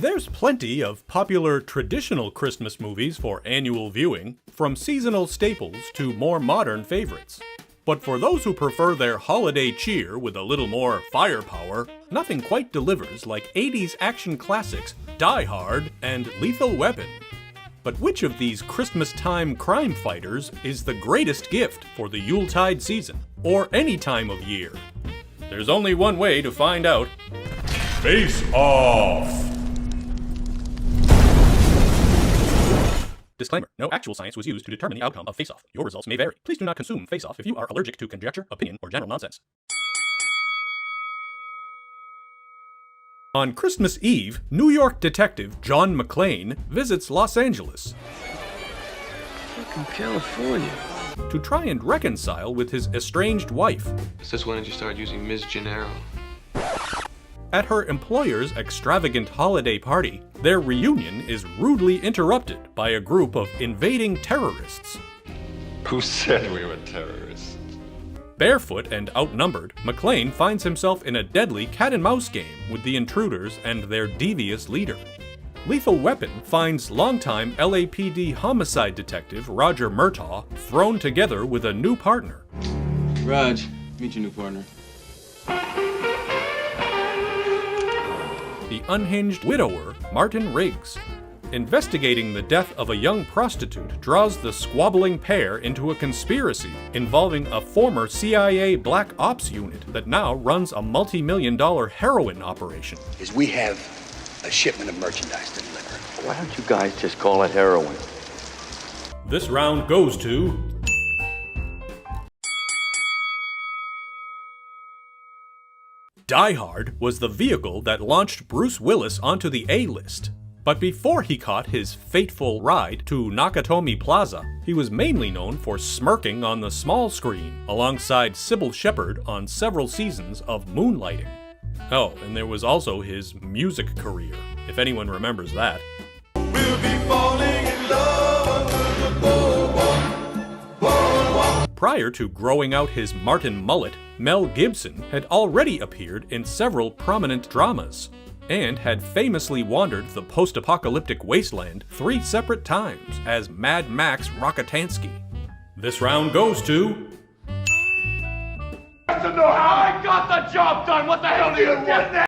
There's plenty of popular traditional Christmas movies for annual viewing, from seasonal staples to more modern favorites. But for those who prefer their holiday cheer with a little more firepower, nothing quite delivers like 80s action classics Die Hard and Lethal Weapon. But which of these Christmas-time crime fighters is the greatest gift for the Yuletide season, or any time of year? There's only one way to find out. Face Off! Disclaimer: no actual science was used to determine the outcome of Face Off. Your results may vary. Please do not consume Face Off if you are allergic to conjecture, opinion, or general nonsense. On Christmas Eve, New York detective John McClane visits Los Angeles. Fucking California. To try and reconcile with his estranged wife. Since when did you start using Ms. Gennaro? At her employer's extravagant holiday party, their reunion is rudely interrupted by a group of invading terrorists. Who said we were terrorists? Barefoot and outnumbered, McClane finds himself in a deadly cat-and-mouse game with the intruders and their devious leader. Lethal Weapon finds longtime LAPD homicide detective Roger Murtagh thrown together with a new partner. Raj, meet your new partner. The unhinged widower, Martin Riggs. Investigating the death of a young prostitute draws the squabbling pair into a conspiracy involving a former CIA Black Ops unit that now runs a multi-million-dollar heroin operation. We have a shipment of merchandise to deliver. Why don't you guys just call it heroin? This round goes to... Die Hard was the vehicle that launched Bruce Willis onto the A-list. But before he caught his fateful ride to Nakatomi Plaza, he was mainly known for smirking on the small screen alongside Sybil Shepherd on several seasons of Moonlighting. Oh, and there was also his music career, if anyone remembers that. We'll be falling in love. Prior to growing out his Martin mullet, Mel Gibson had already appeared in several prominent dramas, and had famously wandered the post-apocalyptic wasteland 3 separate times as Mad Max Rockatansky. This round goes to... I know how I got the job done! What the hell do you want now?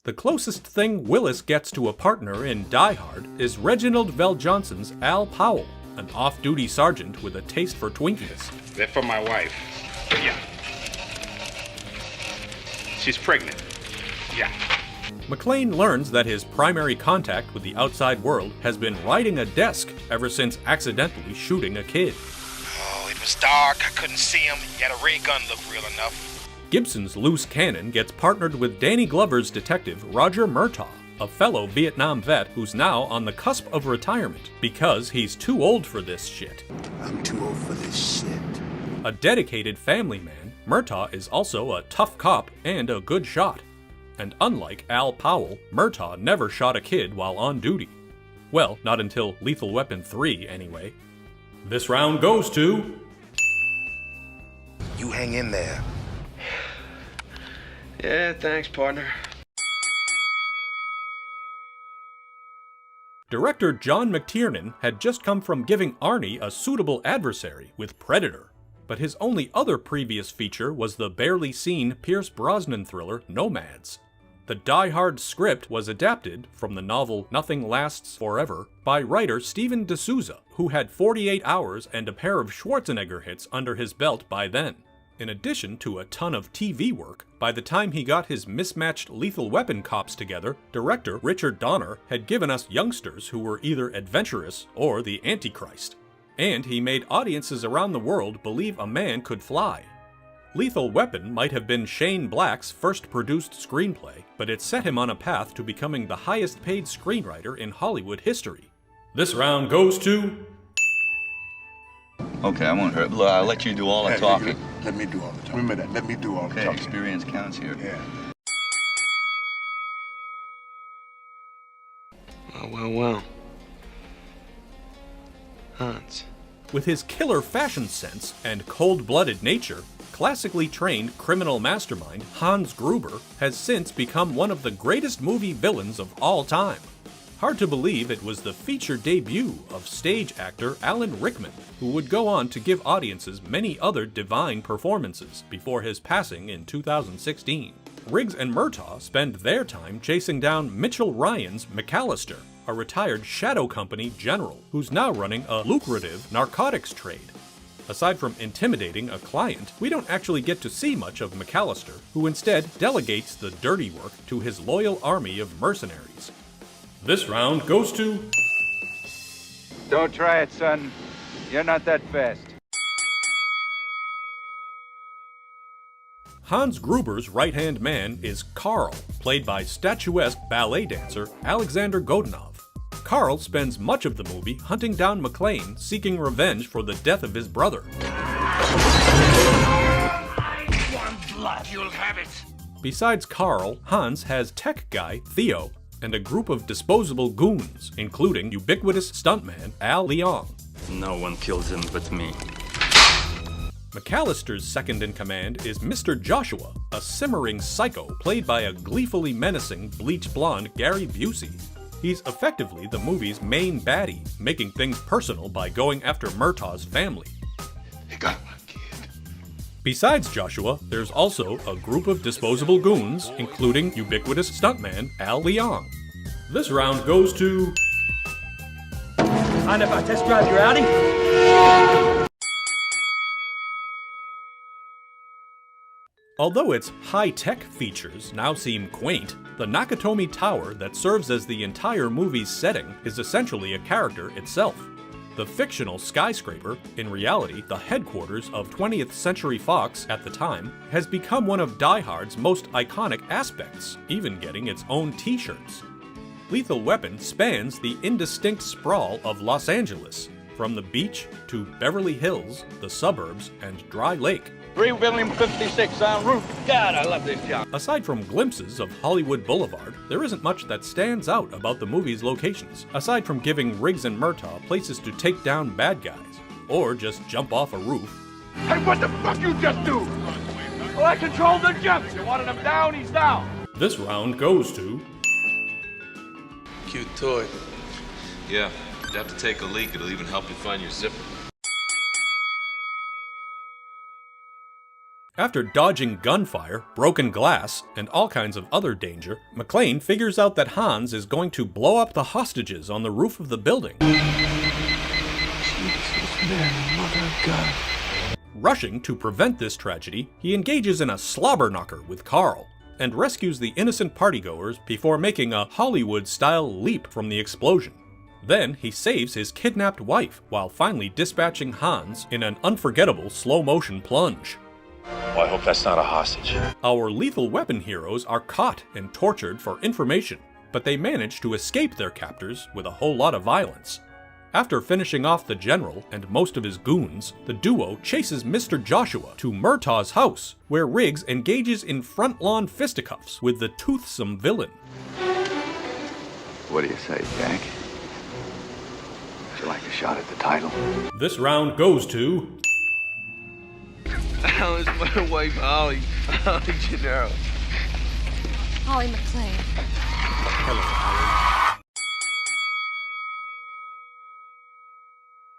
The closest thing Willis gets to a partner in Die Hard is Reginald VelJohnson's Al Powell, an off-duty sergeant with a taste for Twinkies. They're for my wife. Yeah. She's pregnant. Yeah. McClane learns that his primary contact with the outside world has been riding a desk ever since accidentally shooting a kid. Oh, it was dark. I couldn't see him. Yet a ray gun looked real enough. Gibson's loose cannon gets partnered with Danny Glover's detective Roger Murtagh, a fellow Vietnam vet who's now on the cusp of retirement because he's too old for this shit. I'm too old for this shit. A dedicated family man, Murtagh is also a tough cop and a good shot. And unlike Al Powell, Murtagh never shot a kid while on duty. Well, not until Lethal Weapon 3, anyway. This round goes to... You hang in there. Yeah, thanks, partner. Director John McTiernan had just come from giving Arnie a suitable adversary with Predator, but his only other previous feature was the barely seen Pierce Brosnan thriller Nomads. The Die Hard script was adapted from the novel Nothing Lasts Forever by writer Steven D'Souza, who had 48 Hours and a pair of Schwarzenegger hits under his belt by then. In addition to a ton of TV work, by the time he got his mismatched Lethal Weapon cops together, director Richard Donner had given us youngsters who were either adventurous or the Antichrist. And he made audiences around the world believe a man could fly. Lethal Weapon might have been Shane Black's first produced screenplay, but it set him on a path to becoming the highest paid screenwriter in Hollywood history. This round goes to... Okay, I won't hurt. Look, I'll let you do all the talking. Let me do all the talking. Remember that. Let me do all the Okay, talking. experience counts here. Yeah. Well. Hans. With his killer fashion sense and cold-blooded nature, classically trained criminal mastermind Hans Gruber has since become one of the greatest movie villains of all time. Hard to believe it was the feature debut of stage actor Alan Rickman, who would go on to give audiences many other divine performances before his passing in 2016. Riggs and Murtagh spend their time chasing down Mitchell Ryan's McAllister, a retired shadow company general who's now running a lucrative narcotics trade. Aside from intimidating a client, we don't actually get to see much of McAllister, who instead delegates the dirty work to his loyal army of mercenaries. This round goes to... Don't try it, son. You're not that fast. Hans Gruber's right-hand man is Carl, played by statuesque ballet dancer Alexander Godunov. Carl spends much of the movie hunting down McClane, seeking revenge for the death of his brother. One blood, you'll have it. Besides Carl, Hans has tech guy Theo, and a group of disposable goons, including ubiquitous stuntman Al Leong. No one kills him but me. McAllister's second-in-command is Mr. Joshua, a simmering psycho played by a gleefully menacing bleach blonde Gary Busey. He's effectively the movie's main baddie, making things personal by going after Murtagh's family. You got my kid. Besides Joshua, there's also a group of disposable goons, including ubiquitous stuntman Al Leong. This round goes to... Mind if I test drive your Audi? Although its high-tech features now seem quaint, the Nakatomi Tower that serves as the entire movie's setting is essentially a character itself. The fictional skyscraper, in reality the headquarters of 20th Century Fox at the time, has become one of Die Hard's most iconic aspects, even getting its own t-shirts. Lethal Weapon spans the indistinct sprawl of Los Angeles, from the beach to Beverly Hills, the suburbs, and Dry Lake. 3 William 56 en route. God, I love this job. Aside from glimpses of Hollywood Boulevard, there isn't much that stands out about the movie's locations, aside from giving Riggs and Murtagh places to take down bad guys, or just jump off a roof. Hey, what the fuck you just do? Well, I controlled the jump. You wanted him down, he's down. This round goes to... Cute toy. Yeah, if you have to take a leak, it'll even help you find your zipper. After dodging gunfire, broken glass, and all kinds of other danger, McClane figures out that Hans is going to blow up the hostages on the roof of the building. Rushing to prevent this tragedy, he engages in a slobber knocker with Carl, and rescues the innocent partygoers before making a Hollywood-style leap from the explosion. Then he saves his kidnapped wife while finally dispatching Hans in an unforgettable slow-motion plunge. Well, I hope that's not a hostage. Our Lethal Weapon heroes are caught and tortured for information, but they manage to escape their captors with a whole lot of violence. After finishing off the general and most of his goons, the duo chases Mr. Joshua to Murtagh's house, where Riggs engages in front-lawn fisticuffs with the toothsome villain. What do you say, Jack? Would you like a shot at the title? This round goes to... Alan's my wife, Holly. Holly Gennaro. Holly McClane. Hello, Holly.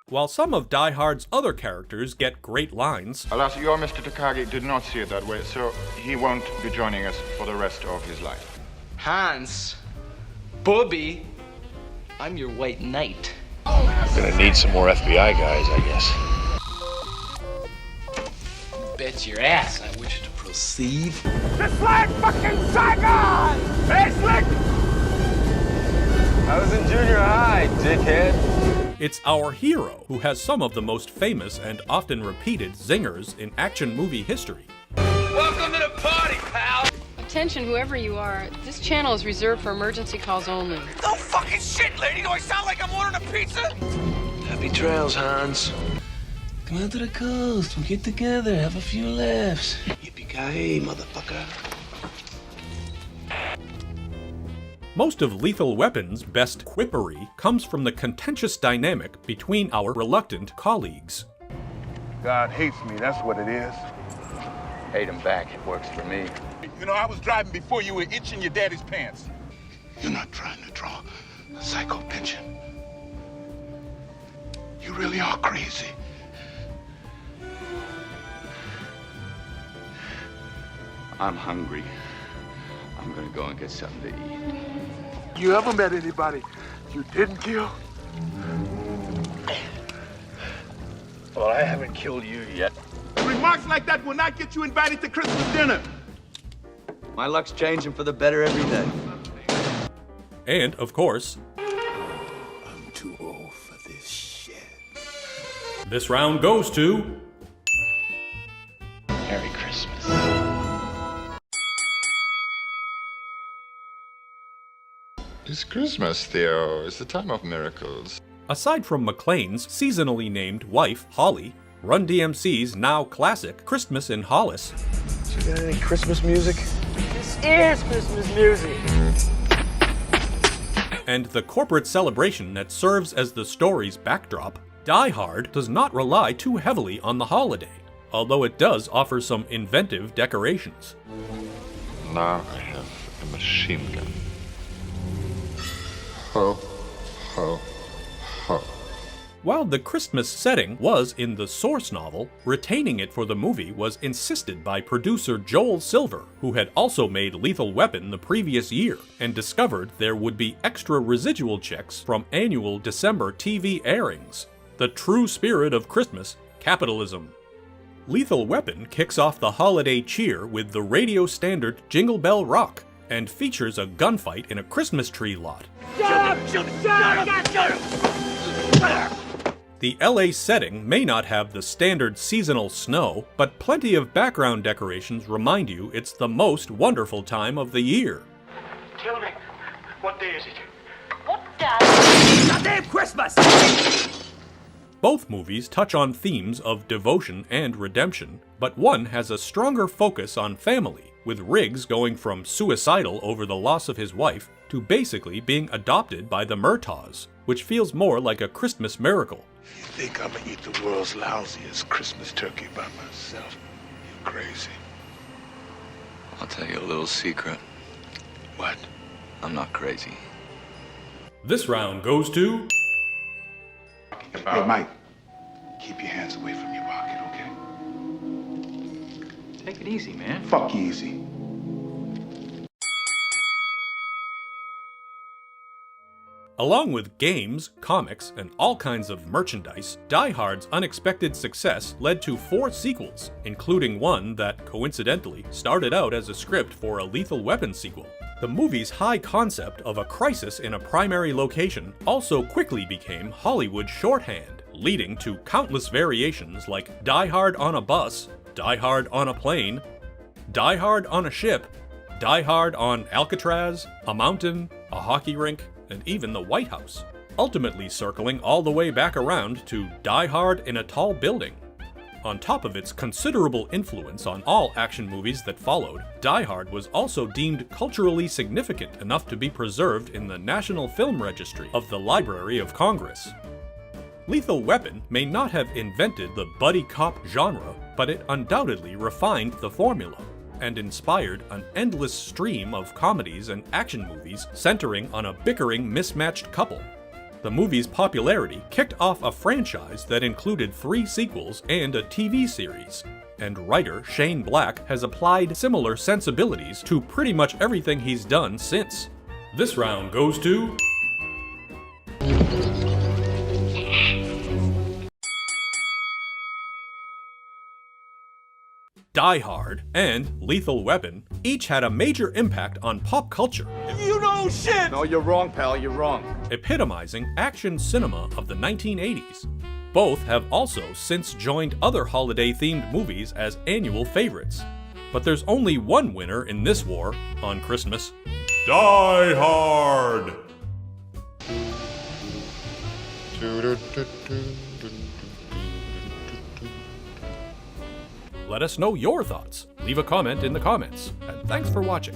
While some of Die Hard's other characters get great lines... Alas, your Mr. Takagi did not see it that way, so he won't be joining us for the rest of his life. Hans, Bobby, I'm your white knight. Gonna need some more FBI guys, I guess. Bet your ass I wish to proceed. Just like fucking Saigon! Hey, Slick! I was in junior high, dickhead. It's our hero who has some of the most famous and often repeated zingers in action movie history. Welcome to the party, pal! Attention, whoever you are, this channel is reserved for emergency calls only. No fucking shit, lady! Do I sound like I'm ordering a pizza? Happy trails, Hans. Come out to the coast, we'll get together, have a few laughs. Yippee-ki-yay, motherfucker. Most of Lethal Weapon's best quippery comes from the contentious dynamic between our reluctant colleagues. God hates me, that's what it is. Paid him back. It works for me. You know, I was driving before you were itching your daddy's pants. You're not trying to draw a psycho pension. You really are crazy. I'm hungry. I'm gonna go and get something to eat. You ever met anybody you didn't kill? Well, I haven't killed you yet. Remarks like that will not get you invited to Christmas dinner. My luck's changing for the better every day. And, of course, I'm too old for this shit. this round goes to... Merry Christmas. It's Christmas, Theo. It's the time of miracles. Aside from McClane's seasonally named wife, Holly, Run DMC's now classic Christmas in Hollis, You got any Christmas music? This is Christmas music. and the corporate celebration that serves as the story's backdrop, Die Hard does not rely too heavily on the holiday, although it does offer some inventive decorations. Now I have a machine gun. Ho, ho, ho. While the Christmas setting was in the source novel, retaining it for the movie was insisted by producer Joel Silver, who had also made Lethal Weapon the previous year, and discovered there would be extra residual checks from annual December TV airings. The true spirit of Christmas, capitalism. Lethal Weapon kicks off the holiday cheer with the radio standard Jingle Bell Rock, and features a gunfight in a Christmas tree lot. The LA setting may not have the standard seasonal snow, but plenty of background decorations remind you it's the most wonderful time of the year. Tell me, what day is it? What the? Goddamn Christmas! Both movies touch on themes of devotion and redemption, but one has a stronger focus on family, with Riggs going from suicidal over the loss of his wife to basically being adopted by the Murtaghs, which feels more like a Christmas miracle. You think I'm gonna eat the world's lousiest Christmas turkey by myself? You're crazy. I'll tell you a little secret. What? I'm not crazy. This round goes to... Hey, Mike. Keep your hands away from your pocket, okay? Take it easy, man. Fuck easy. Along with games, comics, and all kinds of merchandise, Die Hard's unexpected success led to 4 sequels, including one that, coincidentally, started out as a script for a Lethal Weapon sequel. The movie's high concept of a crisis in a primary location also quickly became Hollywood shorthand, leading to countless variations like Die Hard on a bus, Die Hard on a plane, Die Hard on a ship, Die Hard on Alcatraz, a mountain, a hockey rink, and even the White House, ultimately circling all the way back around to Die Hard in a tall building. On top of its considerable influence on all action movies that followed, Die Hard was also deemed culturally significant enough to be preserved in the National Film Registry of the Library of Congress. Lethal Weapon may not have invented the buddy cop genre, but it undoubtedly refined the formula, and inspired an endless stream of comedies and action movies centering on a bickering, mismatched couple. The movie's popularity kicked off a franchise that included 3 sequels and a TV series, and writer Shane Black has applied similar sensibilities to pretty much everything he's done since. This round goes to... Die Hard and Lethal Weapon each had a major impact on pop culture. You know shit! No, you're wrong, pal. You're wrong. Epitomizing action cinema of the 1980s. Both have also since joined other holiday-themed movies as annual favorites. But there's only one winner in this war on Christmas. Die Hard! Let us know your thoughts. Leave a comment in the comments. And thanks for watching.